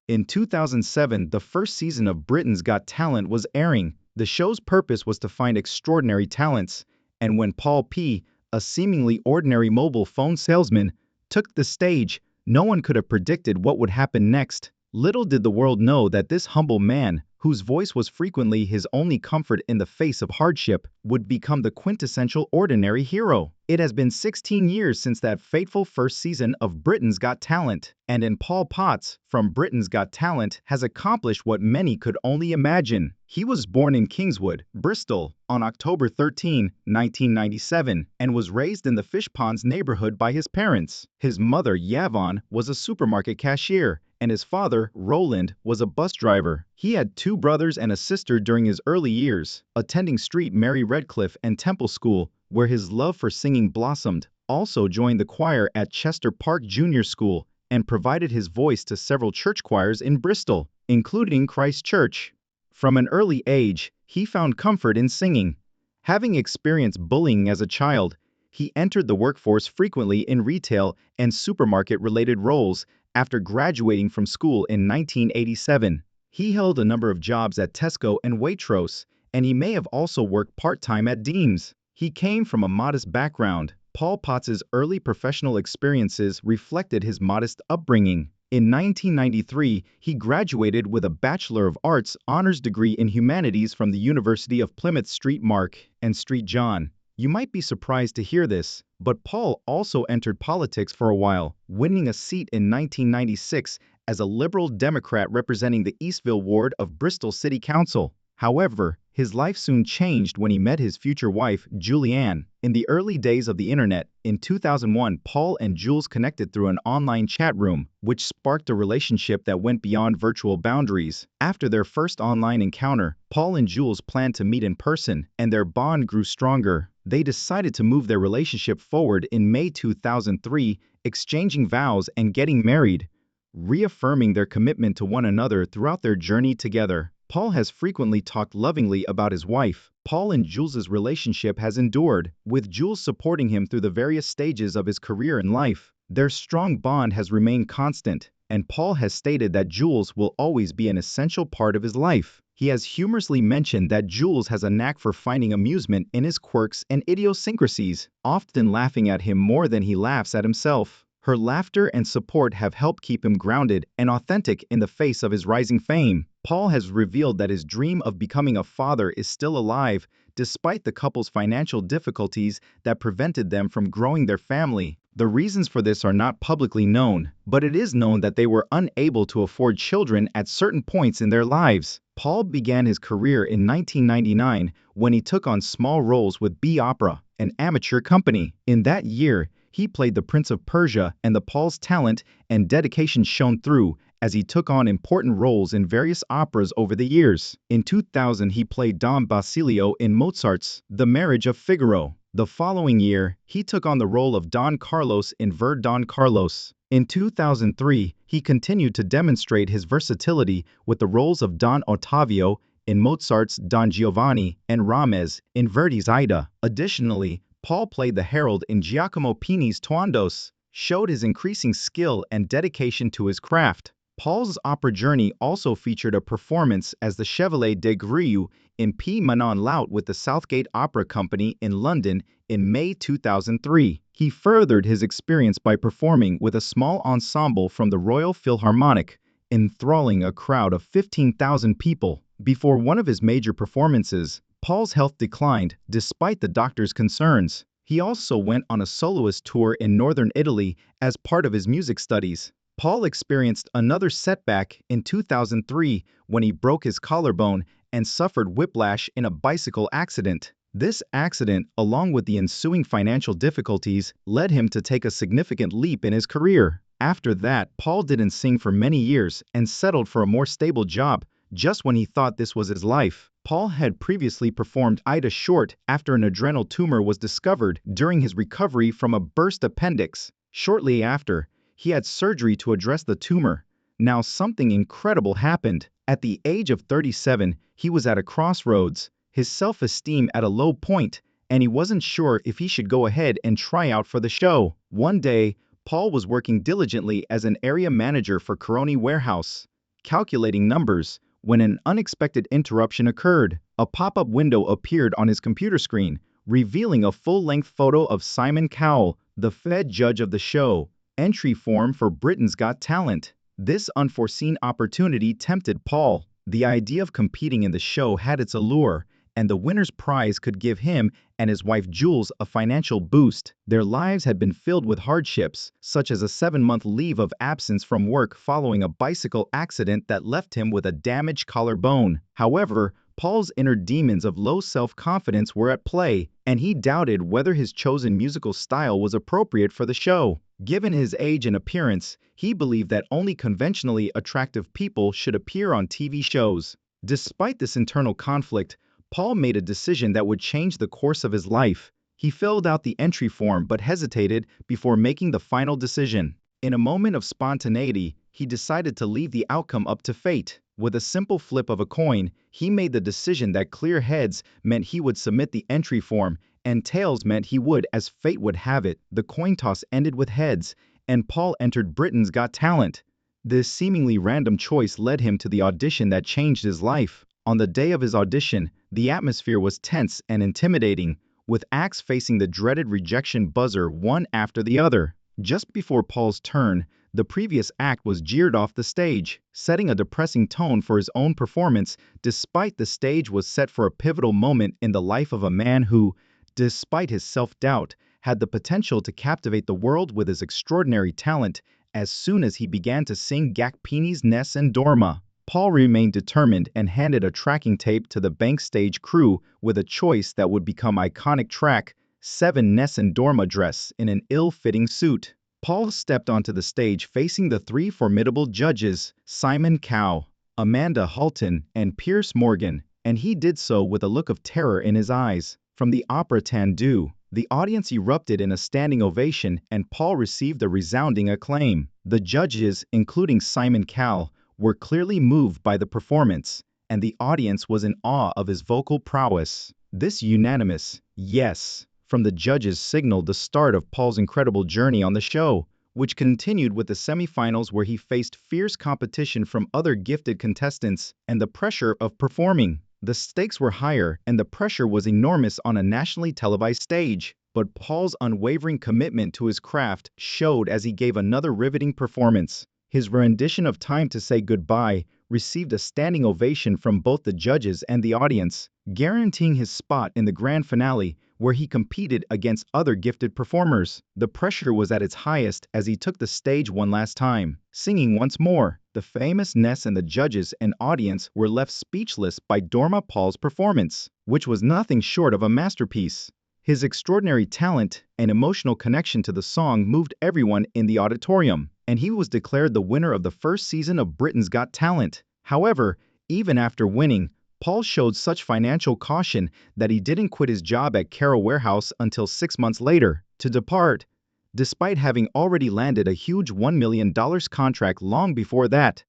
In 2007, the first season of Britain's Got Talent was airing. The show's purpose was to find extraordinary talents, and when Paul P., a seemingly ordinary mobile phone salesman, took the stage, no one could have predicted what would happen next. Little did the world know that this humble man, whose voice was frequently his only comfort in the face of hardship, would become the quintessential ordinary hero. It has been 16 years since that fateful first season of Britain's Got Talent, and in Paul Potts, from Britain's Got Talent, has accomplished what many could only imagine. He was born in Kingswood, Bristol, on October 13, 1997, and was raised in the Fishponds neighborhood by his parents. His mother, Yvonne, was a supermarket cashier, and his father, Roland, was a bus driver. He had two brothers and a sister during his early years, attending St. Mary Redcliffe and Temple School, where his love for singing blossomed. Also joined the choir at Chester Park Junior School and provided his voice to several church choirs in Bristol, including Christ Church. From an early age, he found comfort in singing. Having experienced bullying as a child, he entered the workforce frequently in retail and supermarket-related roles. After graduating from school in 1987, he held a number of jobs at Tesco and Waitrose, and he may have also worked part-time at Deems. He came from a modest background. Paul Potts's early professional experiences reflected his modest upbringing. In 1993, he graduated with a Bachelor of Arts honors degree in humanities from the University of Plymouth. St. Mark and St. John. You might be surprised to hear this, but Paul also entered politics for a while, winning a seat in 1996 as a Liberal Democrat representing the Eastville ward of Bristol City Council. However, his life soon changed when he met his future wife, Julianne. In the early days of the internet, in 2001, Paul and Jules connected through an online chat room, which sparked a relationship that went beyond virtual boundaries. After their first online encounter, Paul and Jules planned to meet in person, and their bond grew stronger. They decided to move their relationship forward in May 2003, exchanging vows and getting married, reaffirming their commitment to one another throughout their journey together. Paul has frequently talked lovingly about his wife. Paul and Jules's relationship has endured, with Jules supporting him through the various stages of his career and life. Their strong bond has remained constant, and Paul has stated that Jules will always be an essential part of his life. He has humorously mentioned that Jules has a knack for finding amusement in his quirks and idiosyncrasies, often laughing at him more than he laughs at himself. Her laughter and support have helped keep him grounded and authentic in the face of his rising fame. Paul has revealed that his dream of becoming a father is still alive, despite the couple's financial difficulties that prevented them from growing their family. The reasons for this are not publicly known, but it is known that they were unable to afford children at certain points in their lives. Paul began his career in 1999 when he took on small roles with B Opera, an amateur company. In that year, he played the Prince of Persia, and Paul's talent and dedication shone through as he took on important roles in various operas over the years. In 2000, he played Don Basilio in Mozart's The Marriage of Figaro. The following year, he took on the role of Don Carlos in Don Carlos. In 2003, he continued to demonstrate his versatility with the roles of Don Ottavio in Mozart's Don Giovanni and Ramez in Verdi's Aida. Additionally, Paul played the herald in Giacomo Puccini's Tuandos, showed his increasing skill and dedication to his craft. Paul's opera journey also featured a performance as the Chevalier de Gruyere in P. Manon Laut with the Southgate Opera Company in London in May 2003. He furthered his experience by performing with a small ensemble from the Royal Philharmonic, enthralling a crowd of 15,000 people. Before one of his major performances, Paul's health declined despite the doctor's concerns. He also went on a soloist tour in northern Italy as part of his music studies. Paul experienced another setback in 2003 when he broke his collarbone and suffered whiplash in a bicycle accident. This accident, along with the ensuing financial difficulties, led him to take a significant leap in his career. After that, Paul didn't sing for many years and settled for a more stable job, just when he thought this was his life. Paul had previously performed Ida Short after an adrenal tumor was discovered during his recovery from a burst appendix. Shortly after, he had surgery to address the tumor. Now something incredible happened. At the age of 37, he was at a crossroads, his self-esteem at a low point, and he wasn't sure if he should go ahead and try out for the show. One day, Paul was working diligently as an area manager for Caroni Warehouse. calculating numbers, when an unexpected interruption occurred. A pop-up window appeared on his computer screen, revealing a full-length photo of Simon Cowell, the Fed judge of the show. Entry form for Britain's Got Talent. This unforeseen opportunity tempted Paul. The idea of competing in the show had its allure, and the winner's prize could give him and his wife Jules a financial boost. Their lives had been filled with hardships, such as a 7-month leave of absence from work following a bicycle accident that left him with a damaged collarbone. However, Paul's inner demons of low self-confidence were at play, and he doubted whether his chosen musical style was appropriate for the show. Given his age and appearance, he believed that only conventionally attractive people should appear on TV shows. Despite this internal conflict, Paul made a decision that would change the course of his life. He filled out the entry form but hesitated before making the final decision. In a moment of spontaneity, he decided to leave the outcome up to fate. With a simple flip of a coin, he made the decision that clear heads meant he would submit the entry form, and tails meant he would, as fate would have it. The coin toss ended with heads, and Paul entered Britain's Got Talent. This seemingly random choice led him to the audition that changed his life. On the day of his audition, the atmosphere was tense and intimidating, with acts facing the dreaded rejection buzzer one after the other. Just before Paul's turn, the previous act was jeered off the stage, setting a depressing tone for his own performance, despite the stage was set for a pivotal moment in the life of a man who, despite his self-doubt, had the potential to captivate the world with his extraordinary talent. As soon as he began to sing Gakpini's Ness and Dorma, Paul remained determined and handed a tracking tape to the bank stage crew with a choice that would become iconic track, 7 Ness and Dorma dress in an ill-fitting suit. Paul stepped onto the stage facing the 3 formidable judges, Simon Cowell, Amanda Halton, and Pierce Morgan, and he did so with a look of terror in his eyes. From the opera Tandu, the audience erupted in a standing ovation and Paul received a resounding acclaim. The judges, including Simon Cowell, were clearly moved by the performance, and the audience was in awe of his vocal prowess. This unanimous yes from the judges signaled the start of Paul's incredible journey on the show, which continued with the semifinals where he faced fierce competition from other gifted contestants and the pressure of performing. The stakes were higher and the pressure was enormous on a nationally televised stage, but Paul's unwavering commitment to his craft showed as he gave another riveting performance. His rendition of Time to Say Goodbye received a standing ovation from both the judges and the audience, guaranteeing his spot in the grand finale where he competed against other gifted performers. The pressure was at its highest as he took the stage one last time, singing once more. The famous Ness and the judges and audience were left speechless by Dorma Paul's performance, which was nothing short of a masterpiece. His extraordinary talent and emotional connection to the song moved everyone in the auditorium, and he was declared the winner of the first season of Britain's Got Talent. However, even after winning, Paul showed such financial caution that he didn't quit his job at Carroll Warehouse until 6 months later to depart, despite having already landed a huge $1 million contract long before that.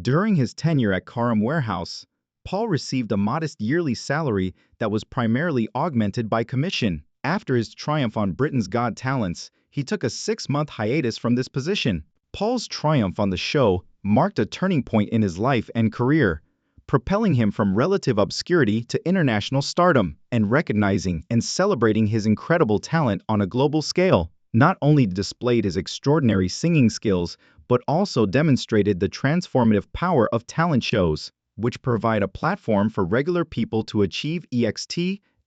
During his tenure at Carroll Warehouse, Paul received a modest yearly salary that was primarily augmented by commission. After his triumph on Britain's Got Talents, he took a 6-month hiatus from this position. Paul's triumph on the show marked a turning point in his life and career, propelling him from relative obscurity to international stardom, and recognizing and celebrating his incredible talent on a global scale. Not only displayed his extraordinary singing skills, but also demonstrated the transformative power of talent shows, which provide a platform for regular people to achieve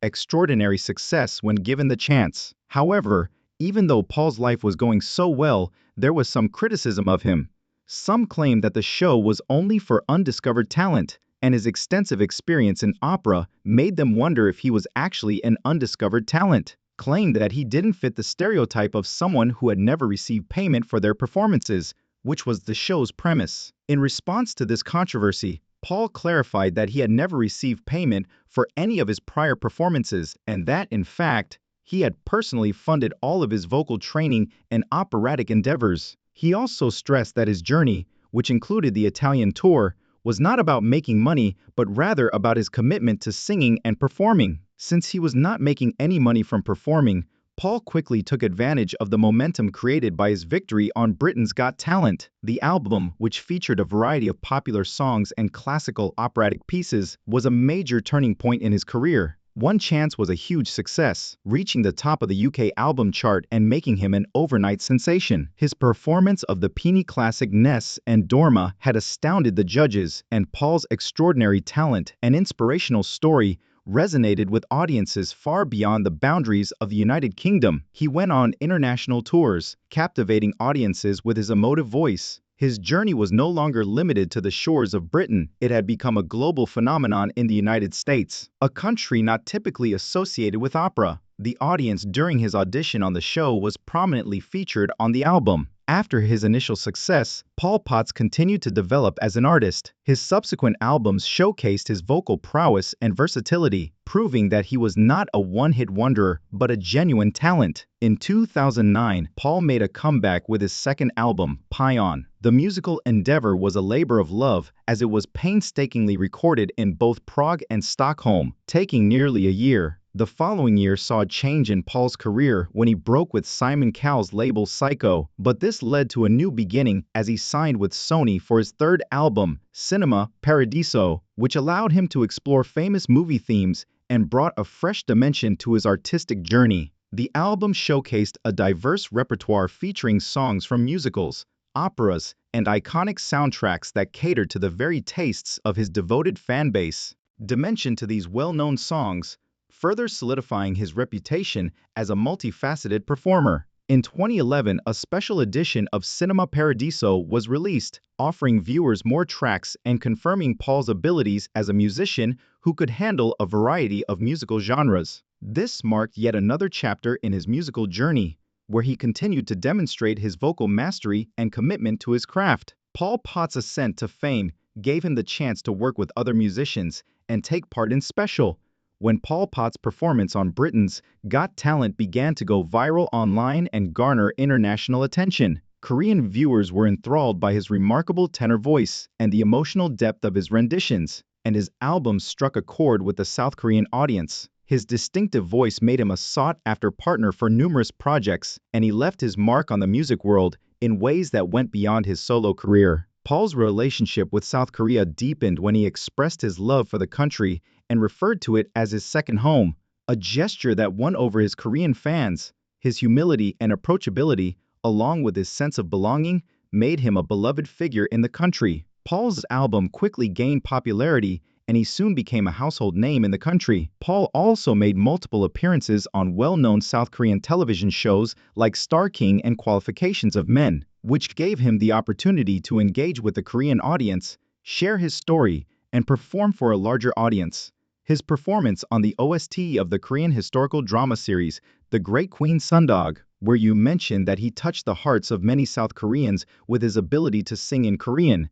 extraordinary success when given the chance. However, even though Paul's life was going so well, there was some criticism of him. Some claimed that the show was only for undiscovered talent, and his extensive experience in opera made them wonder if he was actually an undiscovered talent. Claimed that he didn't fit the stereotype of someone who had never received payment for their performances, which was the show's premise. In response to this controversy, Paul clarified that he had never received payment for any of his prior performances and that, in fact, he had personally funded all of his vocal training and operatic endeavors. He also stressed that his journey, which included the Italian tour, was not about making money but rather about his commitment to singing and performing. Since he was not making any money from performing, Paul quickly took advantage of the momentum created by his victory on Britain's Got Talent. The album, which featured a variety of popular songs and classical operatic pieces, was a major turning point in his career. One Chance was a huge success, reaching the top of the UK album chart and making him an overnight sensation. His performance of the Peony classic Ness and Dorma had astounded the judges, and Paul's extraordinary talent and inspirational story resonated with audiences far beyond the boundaries of the United Kingdom. He went on international tours, captivating audiences with his emotive voice. His journey was no longer limited to the shores of Britain. It had become a global phenomenon in the United States, a country not typically associated with opera. The audience during his audition on the show was prominently featured on the album. After his initial success, Paul Potts continued to develop as an artist. His subsequent albums showcased his vocal prowess and versatility, proving that he was not a one-hit wonder, but a genuine talent. In 2009, Paul made a comeback with his second album, Pion. The musical endeavor was a labor of love, as it was painstakingly recorded in both Prague and Stockholm, taking nearly a year. The following year saw a change in Paul's career when he broke with Simon Cowell's label Psycho, but this led to a new beginning as he signed with Sony for his third album, Cinema Paradiso, which allowed him to explore famous movie themes and brought a fresh dimension to his artistic journey. The album showcased a diverse repertoire featuring songs from musicals, operas, and iconic soundtracks that catered to the varied tastes of his devoted fan base. Dimension to these well-known songs, further solidifying his reputation as a multifaceted performer. In 2011, a special edition of Cinema Paradiso was released, offering viewers more tracks and confirming Paul's abilities as a musician who could handle a variety of musical genres. This marked yet another chapter in his musical journey, where he continued to demonstrate his vocal mastery and commitment to his craft. Paul Potts' ascent to fame gave him the chance to work with other musicians and take part in special. When Paul Potts' performance on Britain's Got Talent began to go viral online and garner international attention, Korean viewers were enthralled by his remarkable tenor voice and the emotional depth of his renditions, and his album struck a chord with the South Korean audience. His distinctive voice made him a sought-after partner for numerous projects, and he left his mark on the music world in ways that went beyond his solo career. Paul's relationship with South Korea deepened when he expressed his love for the country and referred to it as his second home, a gesture that won over his Korean fans. His humility and approachability, along with his sense of belonging, made him a beloved figure in the country. Paul's album quickly gained popularity, and he soon became a household name in the country. Paul also made multiple appearances on well-known South Korean television shows like Star King and Qualifications of Men, which gave him the opportunity to engage with the Korean audience, share his story, and perform for a larger audience. His performance on the OST of the Korean historical drama series, The Great Queen Sundog, where you mentioned that he touched the hearts of many South Koreans with his ability to sing in Korean,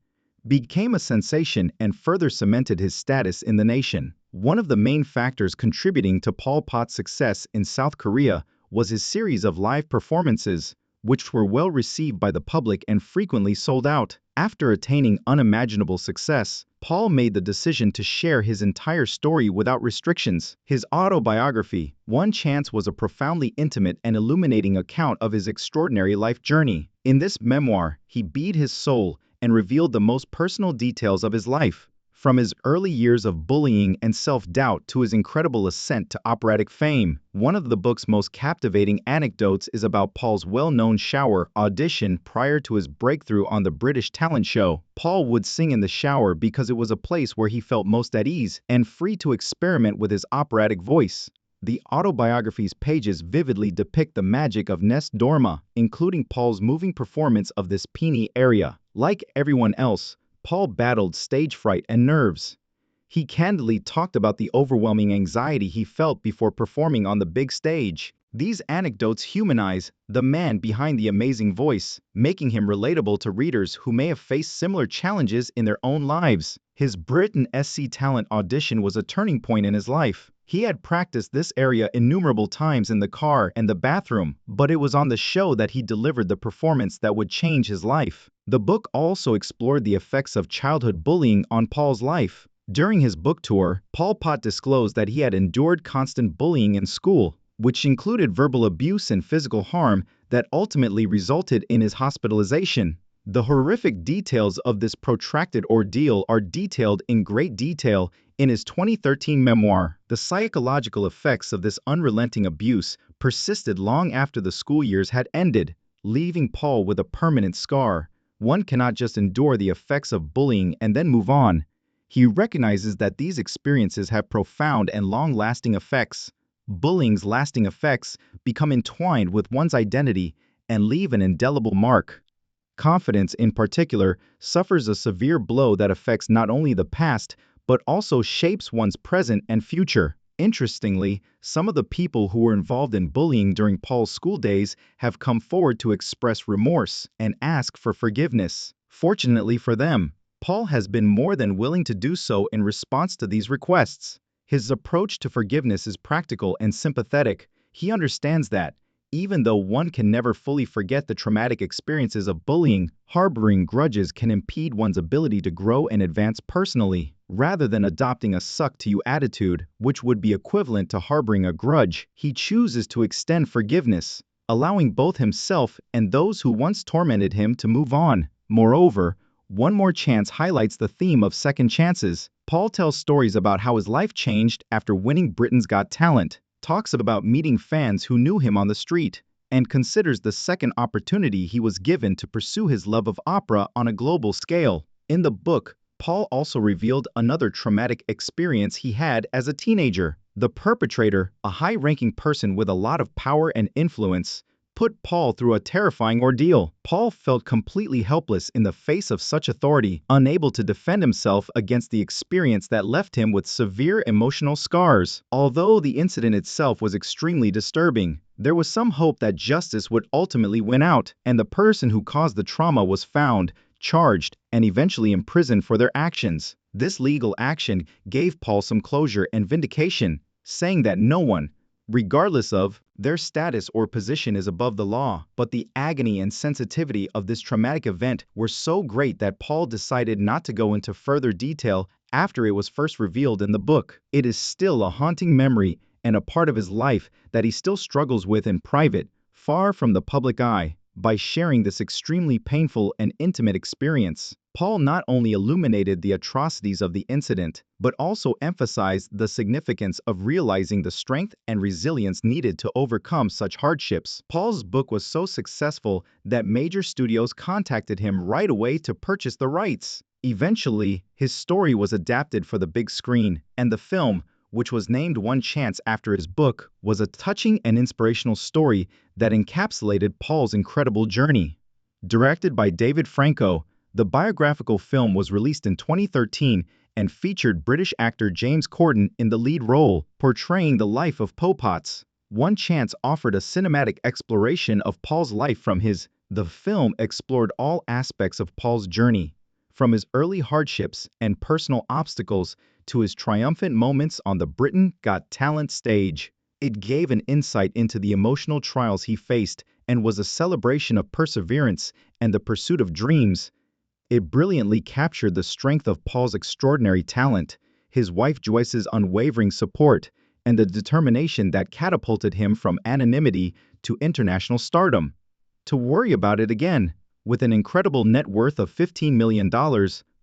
became a sensation and further cemented his status in the nation. One of the main factors contributing to Paul Potts' success in South Korea was his series of live performances, which were well received by the public and frequently sold out. After attaining unimaginable success, Paul made the decision to share his entire story without restrictions. His autobiography, One Chance, was a profoundly intimate and illuminating account of his extraordinary life journey. In this memoir, he bared his soul and revealed the most personal details of his life, from his early years of bullying and self-doubt to his incredible ascent to operatic fame. One of the book's most captivating anecdotes is about Paul's well-known shower audition prior to his breakthrough on the British talent show. Paul would sing in the shower because it was a place where he felt most at ease and free to experiment with his operatic voice. The autobiography's pages vividly depict the magic of Ness Dorma, including Paul's moving performance of this peony aria. Like everyone else, Paul battled stage fright and nerves. He candidly talked about the overwhelming anxiety he felt before performing on the big stage. These anecdotes humanize the man behind the amazing voice, making him relatable to readers who may have faced similar challenges in their own lives. His Britain's Got Talent audition was a turning point in his life. He had practiced this area innumerable times in the car and the bathroom, but it was on the show that he delivered the performance that would change his life. The book also explored the effects of childhood bullying on Paul's life. During his book tour, Paul Pot disclosed that he had endured constant bullying in school, which included verbal abuse and physical harm that ultimately resulted in his hospitalization. The horrific details of this protracted ordeal are detailed in great detail in his 2013 memoir. The psychological effects of this unrelenting abuse persisted long after the school years had ended, leaving Paul with a permanent scar. One cannot just endure the effects of bullying and then move on. He recognizes that these experiences have profound and long-lasting effects. Bullying's lasting effects become entwined with one's identity and leave an indelible mark. Confidence, in particular, suffers a severe blow that affects not only the past, but also shapes one's present and future. Interestingly, some of the people who were involved in bullying during Paul's school days have come forward to express remorse and ask for forgiveness. Fortunately for them, Paul has been more than willing to do so in response to these requests. His approach to forgiveness is practical and sympathetic. He understands that, even though one can never fully forget the traumatic experiences of bullying, harboring grudges can impede one's ability to grow and advance personally. Rather than adopting a suck-to-you attitude, which would be equivalent to harboring a grudge, he chooses to extend forgiveness, allowing both himself and those who once tormented him to move on. Moreover, One More Chance highlights the theme of second chances. Paul tells stories about how his life changed after winning Britain's Got Talent, talks about meeting fans who knew him on the street, and considers the second opportunity he was given to pursue his love of opera on a global scale. In the book, Paul also revealed another traumatic experience he had as a teenager. The perpetrator, a high-ranking person with a lot of power and influence, put Paul through a terrifying ordeal. Paul felt completely helpless in the face of such authority, unable to defend himself against the experience that left him with severe emotional scars. Although the incident itself was extremely disturbing, there was some hope that justice would ultimately win out, and the person who caused the trauma was found, charged, and eventually imprisoned for their actions. This legal action gave Paul some closure and vindication, saying that no one, regardless of their status or position, is above the law. But the agony and sensitivity of this traumatic event were so great that Paul decided not to go into further detail after it was first revealed in the book. It is still a haunting memory and a part of his life that he still struggles with in private, far from the public eye. By sharing this extremely painful and intimate experience, Paul not only illuminated the atrocities of the incident, but also emphasized the significance of realizing the strength and resilience needed to overcome such hardships. Paul's book was so successful that major studios contacted him right away to purchase the rights. Eventually, his story was adapted for the big screen, and the film, which was named One Chance after his book, was a touching and inspirational story that encapsulated Paul's incredible journey. Directed by David Franco, the biographical film was released in 2013 and featured British actor James Corden in the lead role, portraying the life of Potts. One Chance offered a cinematic exploration of Paul's life from his. The film explored all aspects of Paul's journey, from his early hardships and personal obstacles to his triumphant moments on the Britain Got Talent stage. It gave an insight into the emotional trials he faced and was a celebration of perseverance and the pursuit of dreams. It brilliantly captured the strength of Paul's extraordinary talent, his wife Joyce's unwavering support, and the determination that catapulted him from anonymity to international stardom. To worry about it again. With an incredible net worth of $15 million,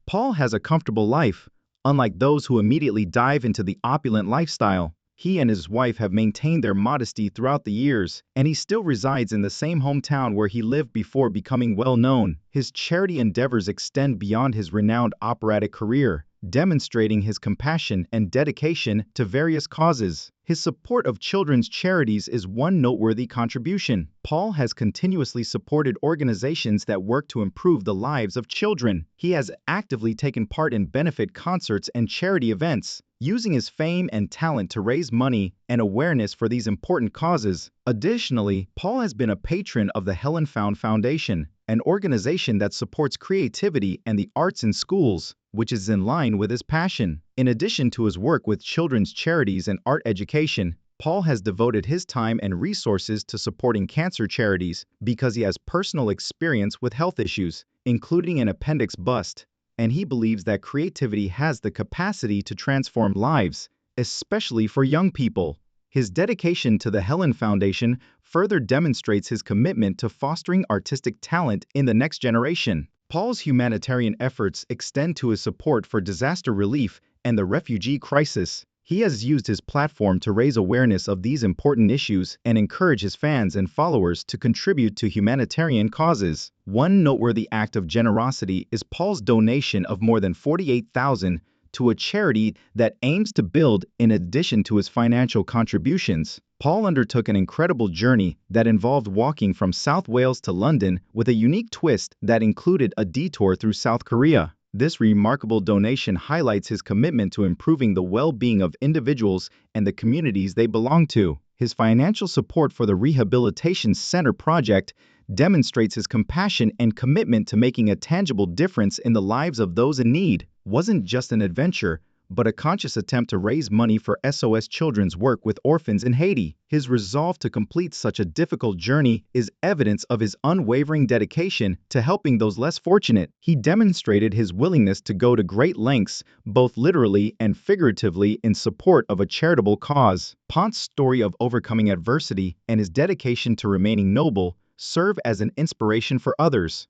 Paul has a comfortable life. Unlike those who immediately dive into the opulent lifestyle, he and his wife have maintained their modesty throughout the years, and he still resides in the same hometown where he lived before becoming well known. His charity endeavors extend beyond his renowned operatic career, demonstrating his compassion and dedication to various causes. His support of children's charities is one noteworthy contribution. Paul has continuously supported organizations that work to improve the lives of children. He has actively taken part in benefit concerts and charity events, using his fame and talent to raise money and awareness for these important causes. Additionally, Paul has been a patron of the Helen Found Foundation, an organization that supports creativity and the arts in schools, which is in line with his passion. In addition to his work with children's charities and art education, Paul has devoted his time and resources to supporting cancer charities because he has personal experience with health issues, including an appendix bust, and he believes that creativity has the capacity to transform lives, especially for young people. His dedication to the Helen Foundation further demonstrates his commitment to fostering artistic talent in the next generation. Paul's humanitarian efforts extend to his support for disaster relief and the refugee crisis. He has used his platform to raise awareness of these important issues and encourage his fans and followers to contribute to humanitarian causes. One noteworthy act of generosity is Paul's donation of more than 48,000 to a charity that aims to build. In addition to his financial contributions, Paul undertook an incredible journey that involved walking from South Wales to London with a unique twist that included a detour through South Korea. This remarkable donation highlights his commitment to improving the well-being of individuals and the communities they belong to. His financial support for the Rehabilitation Center project demonstrates his compassion and commitment to making a tangible difference in the lives of those in need. Wasn't just an adventure, but a conscious attempt to raise money for SOS Children's work with orphans in Haiti. His resolve to complete such a difficult journey is evidence of his unwavering dedication to helping those less fortunate. He demonstrated his willingness to go to great lengths, both literally and figuratively, in support of a charitable cause. Ponce's story of overcoming adversity and his dedication to remaining noble serve as an inspiration for others.